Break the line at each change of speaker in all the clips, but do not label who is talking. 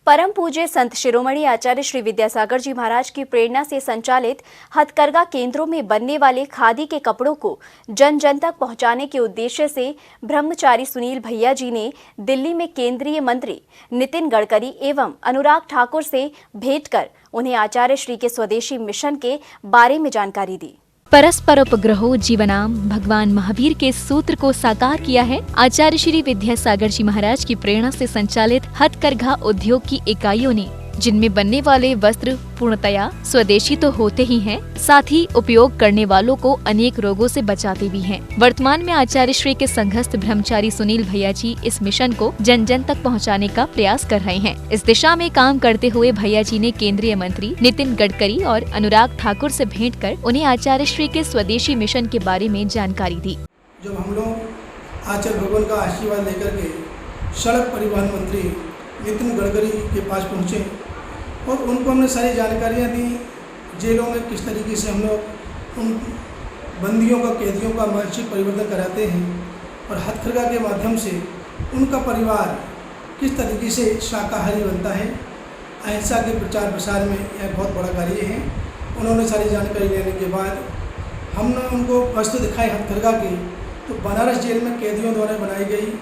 परम पूज्य संत शिरोमणि आचार्य श्री विद्यासागर जी महाराज की प्रेरणा से संचालित हथकरघा केंद्रों में बनने वाले खादी के कपड़ों को जन जन तक पहुंचाने के उद्देश्य से ब्रह्मचारी सुनील भैया जी ने दिल्ली में केंद्रीय मंत्री नितिन गडकरी एवं अनुराग ठाकुर से भेंट कर उन्हें आचार्य श्री के स्वदेशी मिशन के बारे में जानकारी दी।
परस्पर उपग्रहो जीवनाम भगवान महावीर के सूत्र को साकार किया है आचार्य श्री विद्यासागर जी महाराज की प्रेरणा से संचालित हथकरघा उद्योग की इकाइयों ने, जिनमें बनने वाले वस्त्र पूर्णतया स्वदेशी तो होते ही हैं, साथ ही उपयोग करने वालों को अनेक रोगों से बचाते भी हैं। वर्तमान में आचार्य श्री के संघस्थ ब्रह्मचारी सुनील भैया जी इस मिशन को जन जन तक पहुंचाने का प्रयास कर रहे हैं। इस दिशा में काम करते हुए भैया जी ने केंद्रीय मंत्री नितिन गडकरी और अनुराग ठाकुर से भेंट कर उन्हें आचार्य श्री के स्वदेशी मिशन के बारे में जानकारी दी।
जब हम लोग आचार्य भगवान का आशीर्वाद लेकर के सड़क परिवहन मंत्री नितिन गडकरी के पास पहुँचे और उनको हमने सारी जानकारियाँ दी, जेलों में किस तरीके से हम लोग उन बंदियों का, कैदियों का मानसिक परिवर्तन कराते हैं और हथकरघा के माध्यम से उनका परिवार किस तरीके से शाकाहारी बनता है। अहिंसा के प्रचार प्रसार में यह बहुत बड़ा कार्य है। उन्होंने सारी जानकारी लेने के बाद हमने उनको वस्तु दिखाई हथकरघा की, तो बनारस जेल में कैदियों द्वारा बनाई गई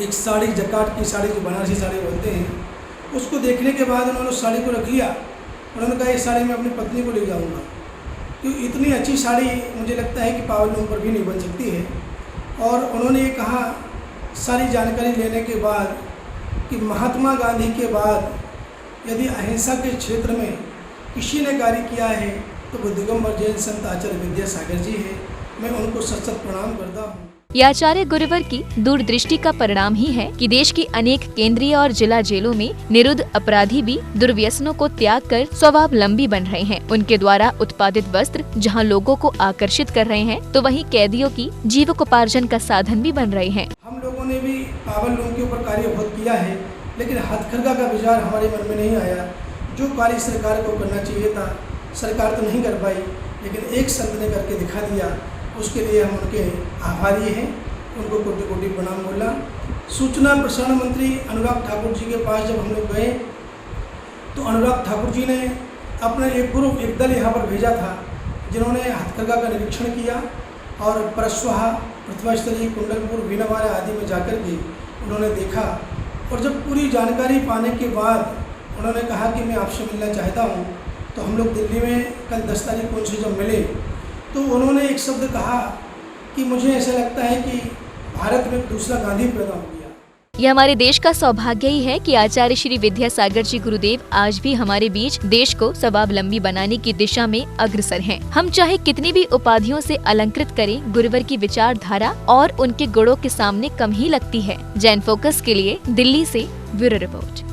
एक साड़ी, जकार्ड की साड़ी, जो बनारसी साड़ी बोलते हैं, उसको देखने के बाद उन्होंने साड़ी को रख लिया। उन्होंने कहा ये साड़ी मैं अपनी पत्नी को ले जाऊंगा, क्योंकि इतनी अच्छी साड़ी मुझे लगता है कि पावल लूम पर भी नहीं बन सकती है। और उन्होंने ये कहा सारी जानकारी लेने के बाद कि महात्मा गांधी के बाद यदि अहिंसा के क्षेत्र में किसी ने कार्य किया है तो वो दिगंबर जैन संत आचार्य विद्यासागर जी है। मैं उनको सत सत प्रणाम करता हूँ।
ये आचार्य गुरुवर की दूरदृष्टि का परिणाम ही है कि देश की अनेक केंद्रीय और जिला जेलों में निरुद्ध अपराधी भी दुर्व्यसनों को त्याग कर स्वावलंबी बन रहे हैं। उनके द्वारा उत्पादित वस्त्र जहां लोगों को आकर्षित कर रहे हैं, तो वहीं कैदियों की जीविकोपार्जन का साधन भी बन रहे हैं।
हम लोगों ने भी पावल लूम के ऊपर कार्य बहुत किया है, लेकिन हथकरघा का विचार हमारे मन में नहीं आया। जो कार्य सरकार को करना चाहिए था, सरकार तो नहीं कर पाई, लेकिन एक संत ने करके दिखा दिया। उसके लिए हम उनके आभारी हैं, उनको कोटि कोटि प्रणाम बोला। सूचना प्रसारण मंत्री अनुराग ठाकुर जी के पास जब हम लोग गए तो अनुराग ठाकुर जी ने अपना एक ग्रुप, एक दल यहाँ पर भेजा था, जिन्होंने हथकरघा का निरीक्षण किया और परस्वाहा, पृथ्वास्थली, कुंडलपुर, वीणावाड़ा आदि में जाकर के उन्होंने देखा। और जब पूरी जानकारी पाने के बाद उन्होंने कहा कि मैं आपसे मिलना चाहता हूँ। तो हम लोग दिल्ली में कल 10 तारीख को उनसे जब मिले तो उन्होंने एक शब्द कहा कि मुझे ऐसा लगता है कि भारत में दूसरा गांधी पैदा हो गया।
यह हमारे देश का सौभाग्य ही है कि आचार्य श्री विद्यासागर जी गुरुदेव आज भी हमारे बीच देश को स्वावलंबी बनाने की दिशा में अग्रसर हैं। हम चाहे कितनी भी उपाधियों से अलंकृत करें, गुरुवर की विचारधारा और उनके गुणों के सामने कम ही लगती है। जैन फोकस के लिए दिल्ली से ब्यूरो रिपोर्ट।